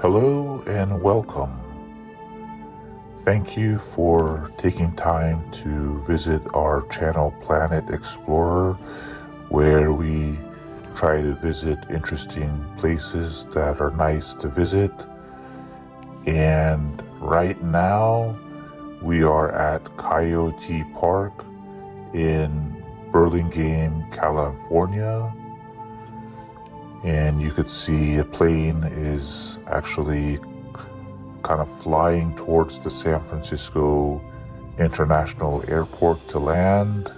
Hello and welcome. Thank you for taking time to visit our channel Planet Explorer, where we try to visit interesting places that are nice to visit. And right now we are at Coyote Park in Burlingame, California. And you could see a plane is actually kind of flying towards the San Francisco International Airport to land.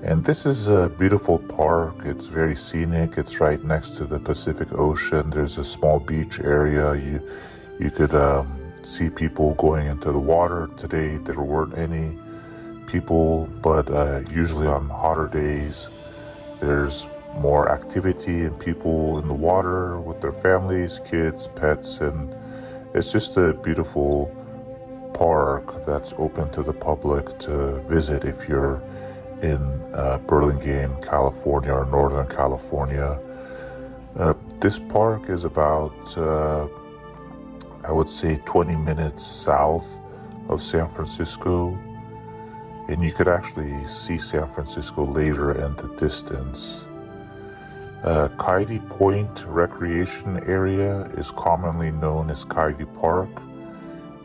And this is a beautiful park. It's very scenic. It's right next to the Pacific Ocean. There's a small beach area. You could see people going into the water. Today there weren't any people, but usually on hotter days there's more activity and people in the water with their families, kids, pets, and it's just a beautiful park that's open to the public to visit if you're in Burlingame, California, or Northern California. This park is about, I would say, 20 minutes south of San Francisco, and you could actually see San Francisco later in the distance. Coyote Point Recreation Area is commonly known as Coyote Park,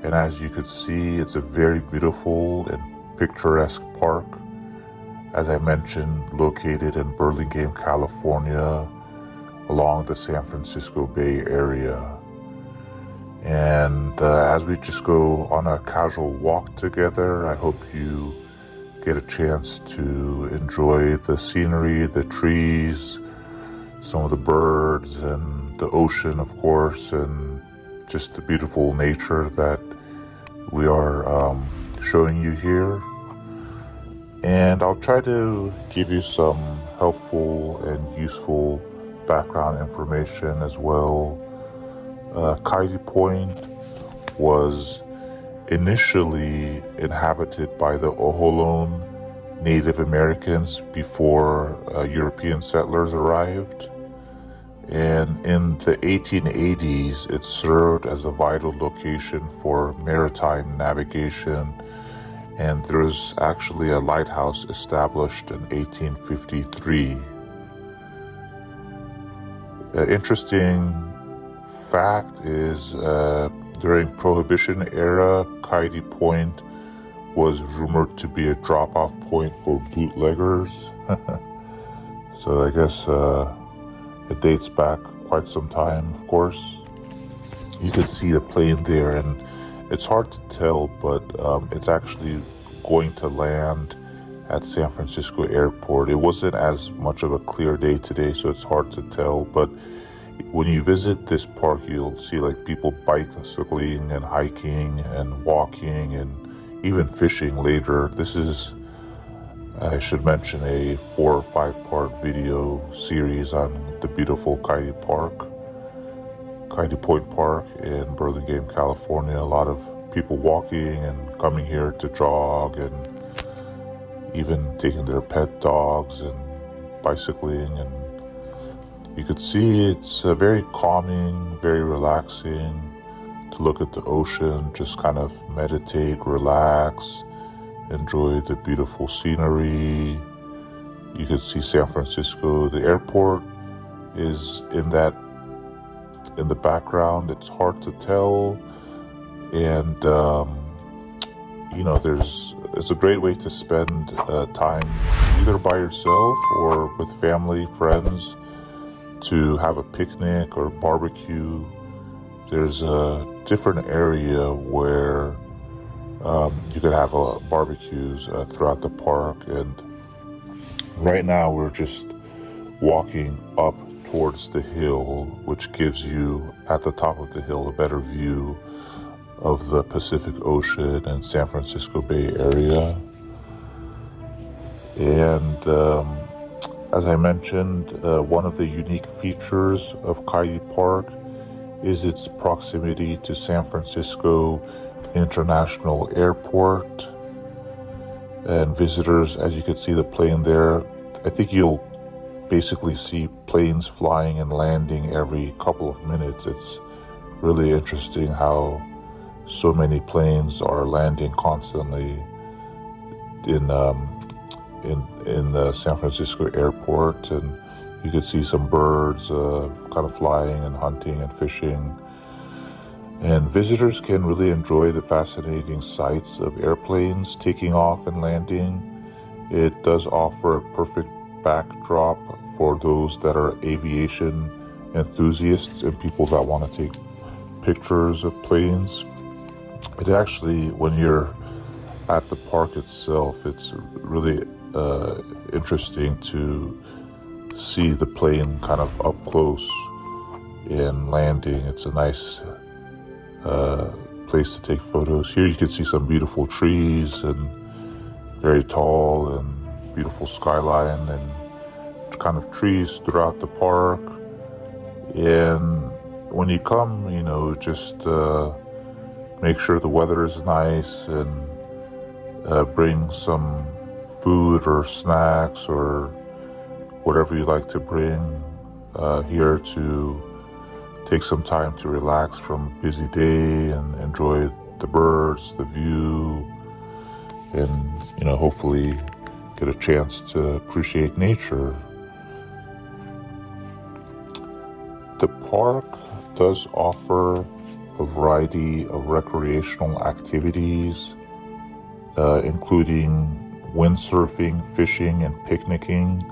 and as you could see, it's a very beautiful and picturesque park, as I mentioned, located in Burlingame, California, along the San Francisco Bay Area. And as we just go on a casual walk together, I hope you get a chance to enjoy the scenery, the trees, some of the birds, and the ocean, of course, and just the beautiful nature that we are showing you here. And I'll try to give you some helpful and useful background information as well. Coyote Point was initially inhabited by the Ohlone Native Americans before European settlers arrived. And in the 1880s, it served as a vital location for maritime navigation. And there was actually a lighthouse established in 1853. An interesting fact is during Prohibition era, Coyote Point was rumored to be a drop-off point for bootleggers. So I guess it dates back quite some time, of course. You can see the plane there, and it's hard to tell, but it's actually going to land at San Francisco Airport. It wasn't as much of a clear day today, so it's hard to tell, but when you visit this park, you'll see like people bicycling and hiking and walking and even fishing later. This is, I should mention, a 4 or 5 part video series on the beautiful Coyote Point Park in Burlingame, California. A lot of people walking and coming here to jog, and even taking their pet dogs and bicycling. And you could see it's very calming, very relaxing to look at the ocean, just kind of meditate, relax, enjoy the beautiful scenery. You can see San Francisco. The airport is in the background. It's hard to tell, and it's a great way to spend time either by yourself or with family, friends, to have a picnic or barbecue. There's a different area where you could have barbecues throughout the park. And right now we're just walking up towards the hill, which gives you, at the top of the hill, a better view of the Pacific Ocean and San Francisco Bay Area. And as I mentioned, one of the unique features of Coyote Park is its proximity to San Francisco International Airport. And visitors, as you can see the plane there, I think you'll basically see planes flying and landing every couple of minutes. It's really interesting how so many planes are landing constantly in the San Francisco airport, and you could see some birds kind of flying and hunting and fishing. And visitors can really enjoy the fascinating sights of airplanes taking off and landing. It does offer a perfect backdrop for those that are aviation enthusiasts and people that want to take pictures of planes. It actually, when you're at the park itself, it's really interesting to see the plane kind of up close in landing. It's a nice place to take photos. Here you can see some beautiful trees and very tall and beautiful skyline and kind of trees throughout the park. And when you come, just make sure the weather is nice and bring some food or snacks or whatever you like to bring here to take some time to relax from a busy day and enjoy the birds, the view, and hopefully get a chance to appreciate nature. The park does offer a variety of recreational activities, including windsurfing, fishing, and picnicking.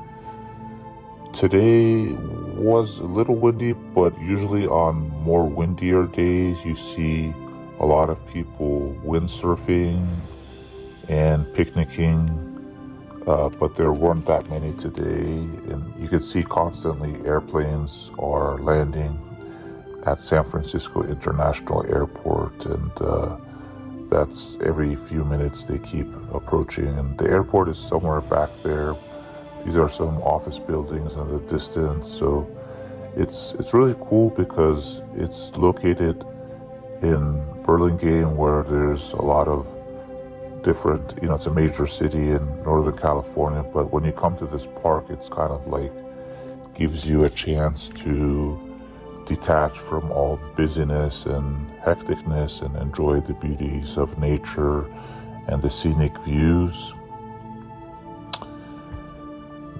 Today was a little windy, but usually on more windier days you see a lot of people windsurfing and picnicking, but there weren't that many today. And you could see constantly airplanes are landing at San Francisco International Airport, and that's every few minutes they keep approaching. And the airport is somewhere back there. These are some office buildings in the distance, so it's really cool because it's located in Burlingame, where there's a lot of different, it's a major city in Northern California, but when you come to this park, it's kind of like gives you a chance to detach from all the busyness and hecticness and enjoy the beauties of nature and the scenic views.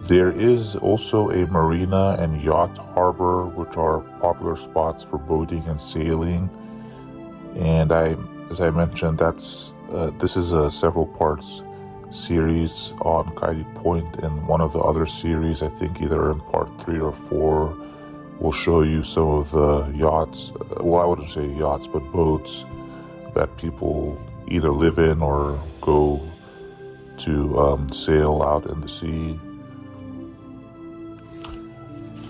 There is also a marina and yacht harbor, which are popular spots for boating and sailing. And as I mentioned, this is a several parts series on Coyote Point, and one of the other series, I think either in part 3 or 4, will show you some of the yachts. Well, I wouldn't say yachts, but boats that people either live in or go to sail out in the sea.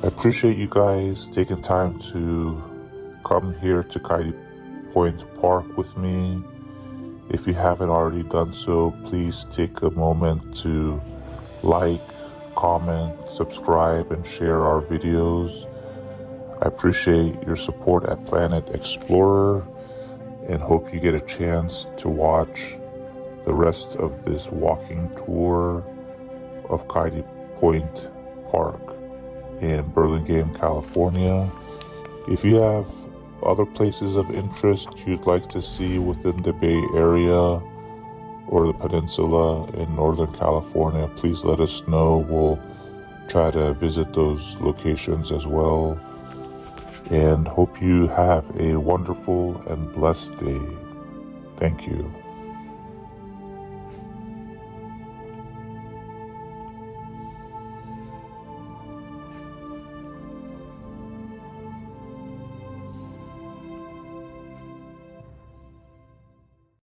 I appreciate you guys taking time to come here to Coyote Point Park with me. If you haven't already done so, please take a moment to like, comment, subscribe, and share our videos. I appreciate your support at Planet Explorer and hope you get a chance to watch the rest of this walking tour of Coyote Point Park in Burlingame, California. If you have other places of interest you'd like to see within the Bay Area or the peninsula in Northern California, please let us know. We'll try to visit those locations as well. And hope you have a wonderful and blessed day. Thank you.